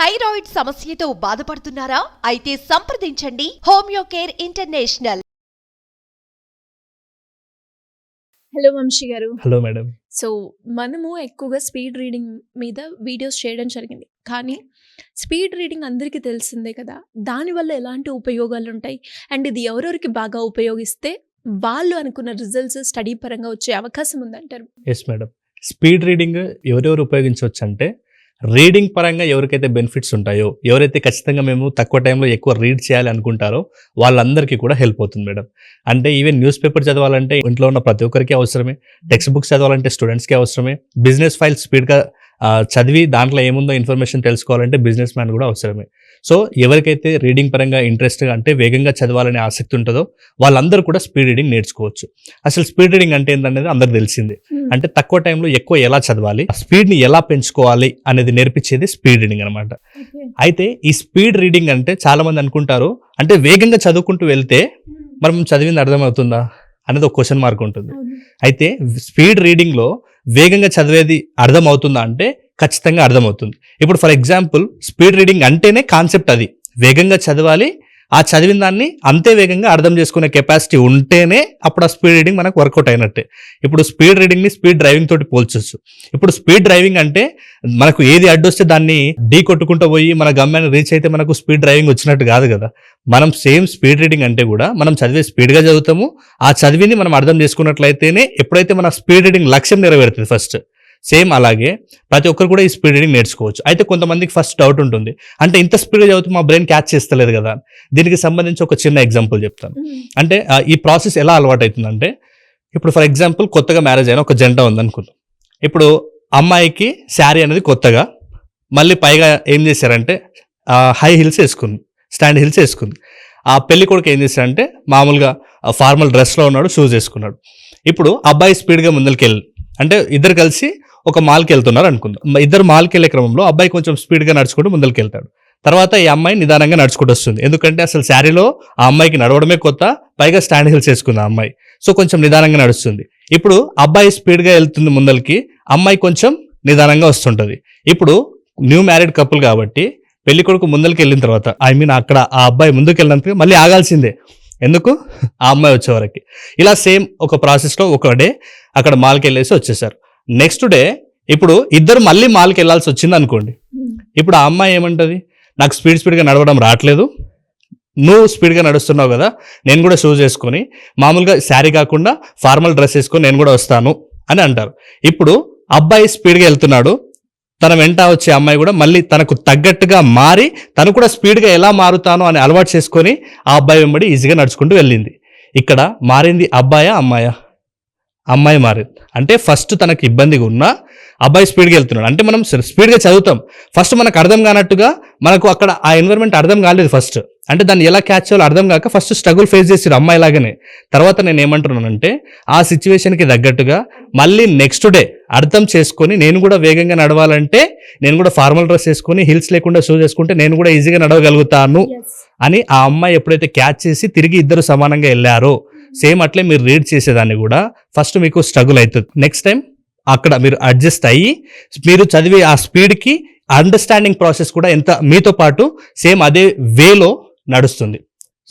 Thyroid సమస్యతో బాధపడుతున్నారా? అయితే సంప్రదించండి homeo care international. Hello Vamshi గారు. Hello madam. సో మనము ఎక్కువగా స్పీడ్ రీడింగ్ మీద వీడియోస్ చేయడం జరిగింది, కానీ స్పీడ్ రీడింగ్ అందరికీ తెలిసిందే కదా, దానివల్ల ఎలాంటి ఉపయోగాలు ఉంటాయి అండ్ ఇది ఎవరెవరికి బాగా ఉపయోగిస్తే వాళ్ళు అనుకున్న రిజల్ట్స్ స్టడీ పరంగా వచ్చే అవకాశం ఉందంటారు? ఎస్ మేడం, స్పీడ్ రీడింగ్ ఎవరెవరు ఉపయోగించవచ్చు అంటే, రీడింగ్ పరంగా ఎవరికైతే బెనిఫిట్స్ ఉంటాయో, ఎవరైతే ఖచ్చితంగా మేము తక్కువ టైంలో ఎక్కువ రీడ్ చేయాలి అనుకుంటారో వాళ్ళందరికీ కూడా హెల్ప్ అవుతుంది మేడం. అంటే ఈవెన్ న్యూస్ పేపర్ చదవాలంటే ఇంట్లో ఉన్న ప్రతి ఒక్కరికి అవసరమే, టెక్స్ట్ బుక్స్ చదవాలంటే స్టూడెంట్స్కి అవసరమే, బిజినెస్ ఫైల్ స్పీడ్గా చదివి దాంట్లో ఏముందో ఇన్ఫర్మేషన్ తెలుసుకోవాలంటే బిజినెస్ మ్యాన్ కూడా అవసరమే. సో ఎవరికైతే రీడింగ్ పరంగా ఇంట్రెస్ట్గా అంటే వేగంగా చదవాలనే ఆసక్తి ఉంటుందో వాళ్ళందరూ కూడా స్పీడ్ రీడింగ్ నేర్చుకోవచ్చు. అసలు స్పీడ్ రీడింగ్ అంటే ఏంటనేది అందరికి తెలిసిందే. అంటే తక్కువ టైంలో ఎక్కువ ఎలా చదవాలి, స్పీడ్ని ఎలా పెంచుకోవాలి అనేది నేర్పించేది స్పీడ్ రీడింగ్ అనమాట. అయితే ఈ స్పీడ్ రీడింగ్ అంటే చాలా మంది అనుకుంటారు అంటే వేగంగా చదువుకుంటూ వెళ్తే మనం చదివింది అర్థమవుతుందా అనేది ఒక క్వశ్చన్ మార్క్ ఉంటుంది. అయితే స్పీడ్ రీడింగ్లో వేగంగా చదివేది అర్థం అవుతుందా అంటే ఖచ్చితంగా అర్థమవుతుంది. ఇప్పుడు ఫర్ ఎగ్జాంపుల్ స్పీడ్ రీడింగ్ అంటేనే కాన్సెప్ట్ అది, వేగంగా చదవాలి, ఆ చదివిన దాన్ని అంతే వేగంగా అర్థం చేసుకునే కెపాసిటీ ఉంటేనే అప్పుడు ఆ స్పీడ్ రీడింగ్ మనకు వర్కౌట్ అయినట్టే. ఇప్పుడు స్పీడ్ రీడింగ్ని స్పీడ్ డ్రైవింగ్ తోటి పోల్చొచ్చు. ఇప్పుడు స్పీడ్ డ్రైవింగ్ అంటే మనకు ఏది అడ్డొస్తే దాన్ని ఢీ కొట్టుకుంటూ పోయి మన గమ్యాన్ని రీచ్ అయితే మనకు స్పీడ్ డ్రైవింగ్ వచ్చినట్టు కాదు కదా. మనం సేమ్ స్పీడ్ రీడింగ్ అంటే కూడా మనం చదివే స్పీడ్గా చదువుతాము, ఆ చదివిని మనం అర్థం చేసుకున్నట్లయితేనే ఎప్పుడైతే మన స్పీడ్ రీడింగ్ లక్ష్యం నెరవేరుతుంది ఫస్ట్. సేమ్ అలాగే ప్రతి ఒక్కరు కూడా ఈ స్పీడ్ రీడింగ్ నేర్చుకోవచ్చు. అయితే కొంతమందికి ఫస్ట్ డౌట్ ఉంటుంది, అంటే ఇంత స్పీడ్గా చదువుతూ మా బ్రెయిన్ క్యాచ్ చేస్తలేదు కదా. దీనికి సంబంధించి ఒక చిన్న ఎగ్జాంపుల్ చెప్తాను. అంటే ఈ ప్రాసెస్ ఎలా అలవాటు అవుతుందంటే, ఇప్పుడు ఫర్ ఎగ్జాంపుల్ కొత్తగా మ్యారేజ్ అయిన ఒక జంట ఉందనుకుందాం. ఇప్పుడు అమ్మాయికి శారీ అనేది కొత్తగా, మళ్ళీ పైగా ఏం చేశారంటే హై హిల్స్ వేసుకుంది, స్టాండ్ హిల్స్ వేసుకుంది. ఆ పెళ్లి కొడుకు ఏం చేశారంటే మామూలుగా ఫార్మల్ డ్రెస్లో ఉన్నాడు, షూస్ వేసుకున్నాడు. ఇప్పుడు అబ్బాయి స్పీడ్గా ముందరికి వెళ్ళి, అంటే ఇద్దరు కలిసి ఒక మాల్కి వెళ్తున్నారు అనుకుందాం. ఇద్దరు మాల్కి వెళ్ళే క్రమంలో అబ్బాయి కొంచెం స్పీడ్గా నడుచుకుంటూ ముందరికి వెళ్తాడు. తర్వాత ఈ అమ్మాయి నిదానంగా నడుచుకుంటూ వస్తుంది, ఎందుకంటే అసలు శారీలో ఆ అమ్మాయికి నడవడమే కొత్త, పైగా స్టాండ్ హిల్స్ వేసుకుంది ఆ అమ్మాయి. సో కొంచెం నిదానంగా నడుస్తుంది. ఇప్పుడు అబ్బాయి స్పీడ్గా వెళ్తుంది ముందరికి, అమ్మాయి కొంచెం నిదానంగా వస్తుంటుంది. ఇప్పుడు న్యూ మ్యారీడ్ కపుల్ కాబట్టి పెళ్లి కొడుకు ముందరికి వెళ్ళిన తర్వాత అక్కడ ఆ అబ్బాయి ముందుకు వెళ్ళినందుకు మళ్ళీ ఆగాల్సిందే, ఎందుకు ఆ అమ్మాయి వచ్చేవరకు. ఇలా సేమ్ ఒక ప్రాసెస్లో ఒక డే అక్కడ మాల్కి వెళ్ళేసి వచ్చేసారు. నెక్స్ట్ డే ఇప్పుడు ఇద్దరు మళ్ళీ మాల్కి వెళ్ళాల్సి వచ్చింది అనుకోండి. ఇప్పుడు ఆ అమ్మాయి ఏమంటది, నాకు స్పీడ్గా నడవడం రావట్లేదు, నువ్వు స్పీడ్గా నడుస్తున్నావు కదా, నేను కూడా షూస్ వేసుకొని మామూలుగా శారీ కాకుండా ఫార్మల్ డ్రెస్ వేసుకొని నేను కూడా వస్తాను అని అంటారు. ఇప్పుడు అబ్బాయి స్పీడ్గా వెళ్తున్నాడు, తన వెంట వచ్చే అమ్మాయి కూడా మళ్ళీ తనకు తగ్గట్టుగా మారి తను కూడా స్పీడ్గా ఎలా మారుతాను అని అలవాటు చేసుకొని ఆ అబ్బాయి వెంబడి ఈజీగా నడుచుకుంటూ వెళ్ళింది. ఇక్కడ మారింది అబ్బాయా అమ్మాయా? అమ్మాయి మారింది. అంటే ఫస్ట్ తనకు ఇబ్బందిగా ఉన్నా అబ్బాయి స్పీడ్గా వెళ్తున్నాడు. అంటే మనం స్పీడ్గా చదువుతాం, ఫస్ట్ మనకు అర్థం కానట్టుగా మనకు అక్కడ ఆ ఎన్విరాన్మెంట్ అర్థం కాలేదు ఫస్ట్. అంటే దాన్ని ఎలా క్యాచ్ చేయాలో అర్థం కాక ఫస్ట్ స్ట్రగుల్ ఫేస్ చేసారు అమ్మాయి లాగానే. తర్వాత నేను ఏమంటున్నానంటే ఆ సిచ్యువేషన్కి తగ్గట్టుగా మళ్ళీ నెక్స్ట్ డే అర్థం చేసుకొని నేను కూడా వేగంగా నడవాలంటే నేను కూడా ఫార్మల్ డ్రెస్ వేసుకొని హిల్స్ లేకుండా షూస్ వేసుకుంటే నేను కూడా ఈజీగా నడవగలుగుతాను అని ఆ అమ్మాయి ఎప్పుడైతే క్యాచ్ చేసి తిరిగి ఇద్దరు సమానంగా వెళ్ళారో, సేమ్ అట్లే మీరు రీడ్ చేసేదాన్ని కూడా ఫస్ట్ మీకు స్ట్రగుల్ అవుతుంది. నెక్స్ట్ టైం అక్కడ మీరు అడ్జస్ట్ అయ్యి మీరు చదివే ఆ స్పీడ్కి అండర్స్టాండింగ్ ప్రాసెస్ కూడా ఎంత మీతో పాటు సేమ్ అదే వేలో నడుస్తుంది.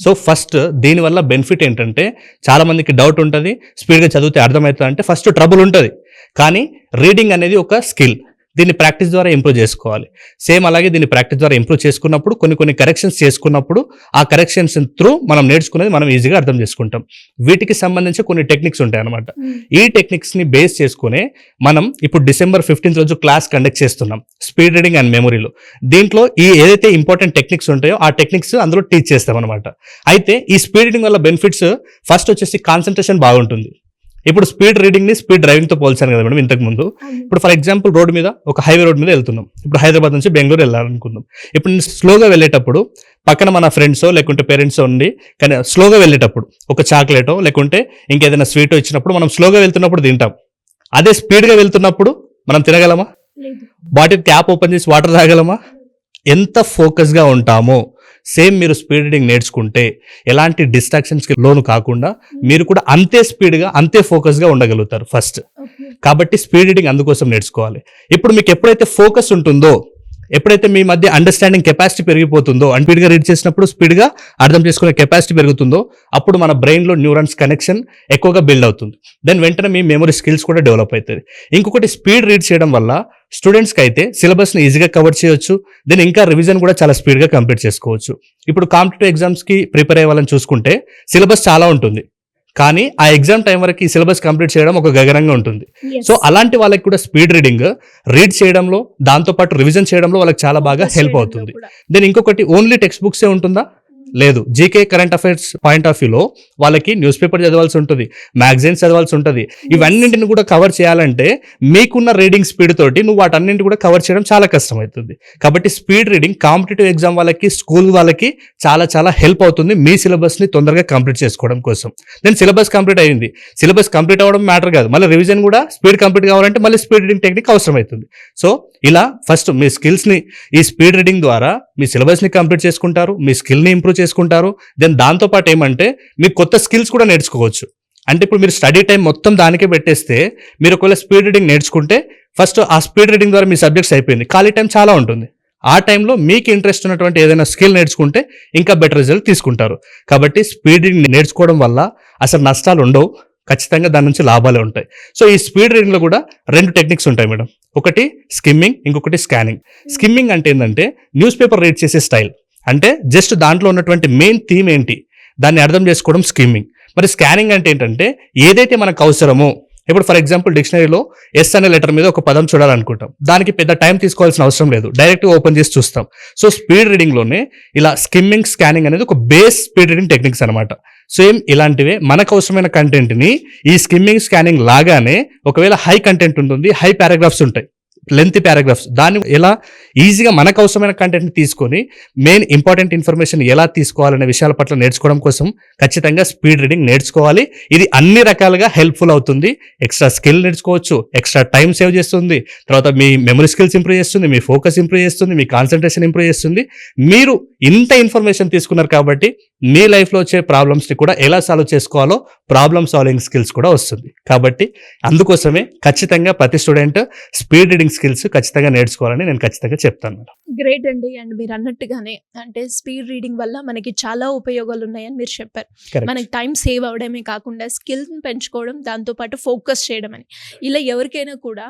సో ఫస్ట్ దీనివల్ల బెనిఫిట్ ఏంటంటే, చాలా మందికి డౌట్ ఉంటుంది స్పీడ్గా చదివితే అర్థమవుతుంది అంటే, ఫస్ట్ ట్రబుల్ ఉంటుంది. కానీ రీడింగ్ అనేది ఒక స్కిల్, దీన్ని ప్రాక్టీస్ ద్వారా ఇంప్రూవ్ చేసుకోవాలి. సేమ్ అలాగే దీన్ని ప్రాక్టీస్ ద్వారా ఇంప్రూవ్ చేసుకున్నప్పుడు కొన్ని కరెక్షన్స్ చేసుకున్నప్పుడు ఆ కరెక్షన్స్ త్రూ మనం నేర్చుకునేది మనం ఈజీగా అర్థం చేసుకుంటాం. వీటికి సంబంధించి కొన్ని టెక్నిక్స్ ఉంటాయి అనమాట. ఈ టెక్నిక్స్ని బేస్ చేసుకునే మనం ఇప్పుడు December 15th రోజు క్లాస్ కండక్ట్ చేస్తున్నాం స్పీడ్ రీడింగ్ అండ్ మెమరీలో. దీంట్లో ఈ ఏదైతే ఇంపార్టెంట్ టెక్నిక్స్ ఉంటాయో ఆ టెక్నిక్స్ అందులో టీచ్ చేస్తాం అనమాట. అయితే ఈ స్పీడ్ రీడింగ్ వల్ల బెనిఫిట్స్ ఫస్ట్ వచ్చేసి కాన్సన్ట్రేషన్ బాగుంటుంది. ఇప్పుడు స్పీడ్ రీడింగ్ని స్పీడ్ డ్రైవింగ్తో పోల్చాను కదా మేడం ఇంతకు ముందు. ఇప్పుడు ఫర్ ఎగ్జాంపుల్ రోడ్ మీద ఒక హైవే రోడ్ మీద వెళ్తున్నాం, ఇప్పుడు హైదరాబాద్ నుంచి బెంగళూరు వెళ్ళాలనుకుందాం. ఇప్పుడు నేను స్లోగా వెళ్ళేటప్పుడు పక్కన మన ఫ్రెండ్సో లేకుంటే పేరెంట్సో ఉండి కానీ స్లోగా వెళ్ళేటప్పుడు ఒక చాక్లెటో లేకుంటే ఇంకేదైనా స్వీటో ఇచ్చినప్పుడు మనం స్లోగా వెళ్తున్నప్పుడు తింటాం. అదే స్పీడ్గా వెళ్తున్నప్పుడు మనం తినగలమా? బాటిల్ క్యాప్ ఓపెన్ చేసి వాటర్ తాగలమా? ఎంత ఫోకస్గా ఉంటామో సేమ్ మీరు స్పీడ్ రీడింగ్ నేర్చుకుంటే ఎలాంటి డిస్ట్రాక్షన్స్కి లోను కాకుండా మీరు కూడా అంతే స్పీడ్గా అంతే ఫోకస్గా ఉండగలుగుతారు ఫస్ట్. కాబట్టి స్పీడ్ రీడింగ్ అందుకోసం నేర్చుకోవాలి. ఇప్పుడు మీకు ఎప్పుడైతే ఫోకస్ ఉంటుందో ఎప్పుడైతే మీ మధ్య అండర్స్టాండింగ్ కెపాసిటీ పెరిగిపోతుందో అండ్ స్పీడ్గా రీడ్ చేసినప్పుడు స్పీడ్గా అర్థం చేసుకునే కెపాసిటీ పెరుగుతుందో అప్పుడు మన బ్రెయిన్లో న్యూరాన్స్ కనెక్షన్ ఎక్కువగా బిల్డ్ అవుతుంది. దెన్ వెంటనే మీ మెమరీ స్కిల్స్ కూడా డెవలప్ అవుతుంది. ఇంకొకటి స్పీడ్ రీడ్ చేయడం వల్ల స్టూడెంట్స్కి అయితే సిలబస్ని ఈజీగా కవర్ చేయొచ్చు. దెన్ ఇంకా రివిజన్ కూడా చాలా స్పీడ్గా కంప్లీట్ చేసుకోవచ్చు. ఇప్పుడు కాంపిటేటివ్ ఎగ్జామ్స్కి ప్రిపేర్ అయ్యే వాళ్ళని చూసుకుంటే సిలబస్ చాలా ఉంటుంది, కానీ ఆ ఎగ్జామ్ టైం వరకు ఈ సిలబస్ కంప్లీట్ చేయడం ఒక గగనంగా ఉంటుంది. సో అలాంటి వాళ్ళకి కూడా స్పీడ్ రీడ్ చేయడంలో దాంతోపాటు రివిజన్ చేయడంలో వాళ్ళకి చాలా బాగా హెల్ప్ అవుతుంది. దెన్ ఇంకొకటి ఓన్లీ టెక్స్ట్ బుక్సే ఉంటుందా? లేదు. GK current affairs point of వ్యూలో వాళ్ళకి న్యూస్ పేపర్ చదవాల్సి ఉంటుంది, మ్యాగజైన్స్ చదవాల్సి ఉంటుంది. ఇవన్నింటిని కూడా కవర్ చేయాలంటే మీకున్న రీడింగ్ స్పీడ్ తోటి నువ్వు వాటన్నింటి కూడా కవర్ చేయడం చాలా కష్టమవుతుంది. కాబట్టి స్పీడ్ రీడింగ్ కాంపిటేటివ్ ఎగ్జామ్ వాళ్ళకి, స్కూల్ వాళ్ళకి చాలా చాలా హెల్ప్ అవుతుంది మీ సిలబస్ని తొందరగా కంప్లీట్ చేసుకోవడం కోసం. దెన్ సిలబస్ కంప్లీట్ అయ్యింది, సిలబస్ కంప్లీట్ అవ్వడం మ్యాటర్ కాదు, మళ్ళీ రివిజన్ కూడా స్పీడ్ కంప్లీట్ కావాలంటే మళ్ళీ స్పీడ్ రీడింగ్ టెక్నిక్ అవసరం అవుతుంది. సో ఇలా ఫస్ట్ మీ స్కిల్స్ని ఈ స్పీడ్ రీడింగ్ ద్వారా మీ సిలబస్ని కంప్లీట్ చేసుకుంటారు, మీ స్కిల్ని ఇంప్రూవ్ చేసుకుంటారు. దెన్ దాంతోపాటు ఏమంటే మీకు కొత్త స్కిల్స్ కూడా నేర్చుకోవచ్చు. అంటే ఇప్పుడు మీరు స్టడీ టైం మొత్తం దానికే పెట్టేస్తే మీరు ఒకవేళ స్పీడ్ రీడింగ్ నేర్చుకుంటే ఫస్ట్ ఆ స్పీడ్ రీడింగ్ ద్వారా మీ సబ్జెక్ట్స్ అయిపోయింది, ఖాళీ టైం చాలా ఉంటుంది. ఆ టైంలో మీకు ఇంట్రెస్ట్ ఉన్నటువంటి ఏదైనా స్కిల్ నేర్చుకుంటే ఇంకా బెటర్ రిజల్ట్ తీసుకుంటారు. కాబట్టి స్పీడ్ రీడింగ్ నేర్చుకోవడం వల్ల అసలు నష్టాలు ఉండవు, ఖచ్చితంగా దాని నుంచి లాభాలే ఉంటాయి. సో ఈ స్పీడ్ రీడింగ్లో కూడా 2 టెక్నిక్స్ ఉంటాయి మేడం. ఒకటి స్కిమ్మింగ్, ఇంకొకటి స్కానింగ్. స్కిమ్మింగ్ అంటే ఏంటంటే న్యూస్ పేపర్ రీడ్ చేసే స్టైల్. అంటే జస్ట్ దాంట్లో ఉన్నటువంటి మెయిన్ థీమ్ ఏంటి దాన్ని అర్థం చేసుకోవడం స్కిమ్మింగ్. మరి స్కానింగ్ అంటే ఏంటంటే ఏదైతే మనకు అవసరమో, ఇప్పుడు ఫర్ ఎగ్జాంపుల్ డిక్షనరీలో ఎస్ అనే లెటర్ మీద ఒక పదం చూడాలనుకుంటాం, దానికి పెద్ద టైం తీసుకోవాల్సిన అవసరం లేదు, డైరెక్ట్గా ఓపెన్ చేసి చూస్తాం. సో స్పీడ్ రీడింగ్లోనే ఇలా స్కిమ్మింగ్, స్కానింగ్ అనేది ఒక బేస్ స్పీడ్ రీడింగ్ టెక్నిక్స్ అనమాట. సేమ్ ఇలాంటివే మనకు అవసరమైన కంటెంట్ని ఈ స్కిమ్మింగ్, స్కానింగ్ లాగానే ఒకవేళ హై కంటెంట్ ఉంటుంది, హై పారాగ్రాఫ్స్ ఉంటాయి, లెంత్ పారాగ్రాఫ్స్, దాన్ని ఎలా ఈజీగా మనకు అవసరమైన కంటెంట్ని తీసుకొని మెయిన్ ఇంపార్టెంట్ ఇన్ఫర్మేషన్ ఎలా తీసుకోవాలనే విషయాల పట్ల నేర్చుకోవడం కోసం ఖచ్చితంగా స్పీడ్ రీడింగ్ నేర్చుకోవాలి. ఇది అన్ని రకాలుగా హెల్ప్ఫుల్ అవుతుంది. ఎక్స్ట్రా స్కిల్ నేర్చుకోవచ్చు, ఎక్స్ట్రా టైం సేవ్ చేస్తుంది, తర్వాత మీ మెమరీ స్కిల్స్ ఇంప్రూవ్ చేస్తుంది, మీ ఫోకస్ ఇంప్రూవ్ చేస్తుంది, మీ కాన్సన్ట్రేషన్ ఇంప్రూవ్ చేస్తుంది. మీరు ఇంత ఇన్ఫర్మేషన్ తీసుకున్నారు కాబట్టి మీ లైఫ్లో వచ్చే ప్రాబ్లమ్స్ని కూడా ఎలా సాల్వ్ చేసుకోవాలో ప్రాబ్లమ్ సాల్వింగ్ స్కిల్స్ కూడా వస్తుంది. కాబట్టి అందుకోసమే ఖచ్చితంగా ప్రతి స్టూడెంట్ స్పీడ్ రీడింగ్ స్కిల్స్ ఖచ్చితంగా నేర్చుకోవాలని నేను ఖచ్చితంగా చెప్తాను. గ్రేట్ అండి. అండ్ మీరు అన్నట్టుగానే అంటే స్పీడ్ రీడింగ్ వల్ల మనకి చాలా ఉపయోగాలు ఉన్నాయని మీరు చెప్పారు. మనకి టైం సేవ్ అవడమే కాకుండా స్కిల్ని పెంచుకోవడం, దాంతోపాటు ఫోకస్ చేయడం అని. ఇలా ఎవరికైనా కూడా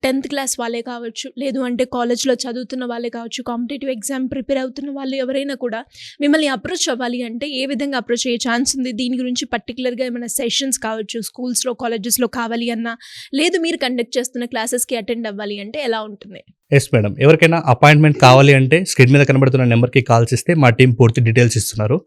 10th క్లాస్ వాళ్ళే కావచ్చు, లేదు అంటే కాలేజ్లో చదువుతున్న వాళ్ళే కావచ్చు, కాంపిటేటివ్ ఎగ్జామ్ ప్రిపేర్ అవుతున్న వాళ్ళు ఎవరైనా కూడా మిమ్మల్ని అప్రోచ్ అవ్వాలి అంటే ఏ విధంగా అప్రోచ్ అయ్యే ఛాన్స్ ఉంది? దీని గురించి పర్టికులర్గా ఏమైనా సెషన్స్ కావచ్చు, స్కూల్స్లో, కాలేజెస్లో కావాలి అన్నా, లేదు మీరు కండక్ట్ చేస్తున్న క్లాసెస్కి అటెండ్ అవ్వాలి అంటే ఎలా ఉంటుంది? ఎస్ మేడం, ఎవరికైనా అపాయింట్మెంట్ కావాలి అంటే స్క్రీన్ మీద కనబడుతున్న నెంబర్కి కాల్ చేస్తే మా టీం పూర్తి డీటెయిల్స్ ఇస్తున్నారు.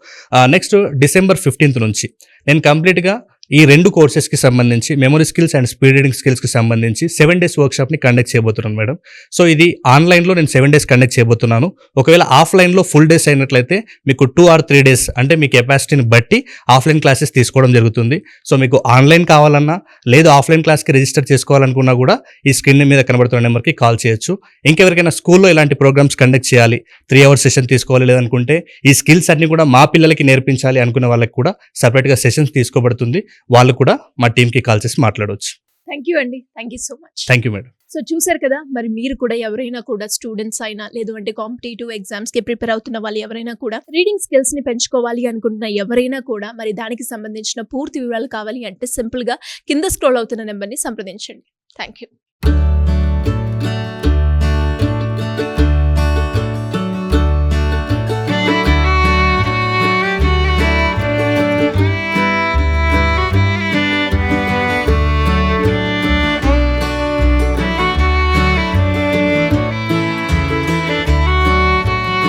నెక్స్ట్ December 15th నుంచి నేను కంప్లీట్గా ఈ 2 కోర్సెస్కి సంబంధించి memory skills and speed reading స్కిల్స్కి సంబంధించి 7 days వర్క్షాప్ని కండక్ట్ చేయబోతున్నాను మేడం. సో ఇది ఆన్లైన్లో నేను 7 days కండక్ట్ చేయబోతున్నాను. ఒకవేళ ఆఫ్లైన్లో ఫుల్ డేస్ అయినట్లయితే మీకు 2 or 3 days అంటే మీ కెపాసిటీని బట్టి ఆఫ్లైన్ క్లాసెస్ తీసుకోవడం జరుగుతుంది. సో మీకు ఆన్లైన్ కావాలన్నా, లేదు ఆఫ్లైన్ క్లాస్కి రిజిస్టర్ చేసుకోవాలనుకున్నా కూడా ఈ స్క్రీన్ మీద కనబడుతున్న నెంబర్కి కాల్ చేయొచ్చు. ఇంకెవరికైనా స్కూల్లో ఇలాంటి ప్రోగ్రామ్స్ కండక్ట్ చేయాలి, 3 hours సెషన్ తీసుకోవాలి లేదనుకుంటే, ఈ స్కిల్స్ అన్ని కూడా మా పిల్లలకి నేర్పించాలి అనుకునే వాళ్ళకి కూడా సపరేట్గా సెషన్స్ తీసుకోబడుతుంది. వాళ్ళు కూడా మా టీంకి కాల్ చేసి మాట్లాడవచ్చు. థ్యాంక్ యూ అండి. Thank you so much. Thank you madam. So చూసారు కదా, మరి మీరు కూడా ఎవరైనా కూడా స్టూడెంట్స్ అయినా, లేదు అంటే కాంపిటేటివ్ ఎగ్జామ్స్కి ప్రిపేర్ అవుతున్న వాళ్ళు ఎవరైనా కూడా రీడింగ్ స్కిల్స్ని పెంచుకోవాలి అనుకుంటున్న ఎవరైనా కూడా మరి దానికి సంబంధించిన పూర్తి వివరాలు కావాలి అంటే సింపుల్గా కింద స్క్రోల్ అవుతున్న నెంబర్ని సంప్రదించండి. Thank you.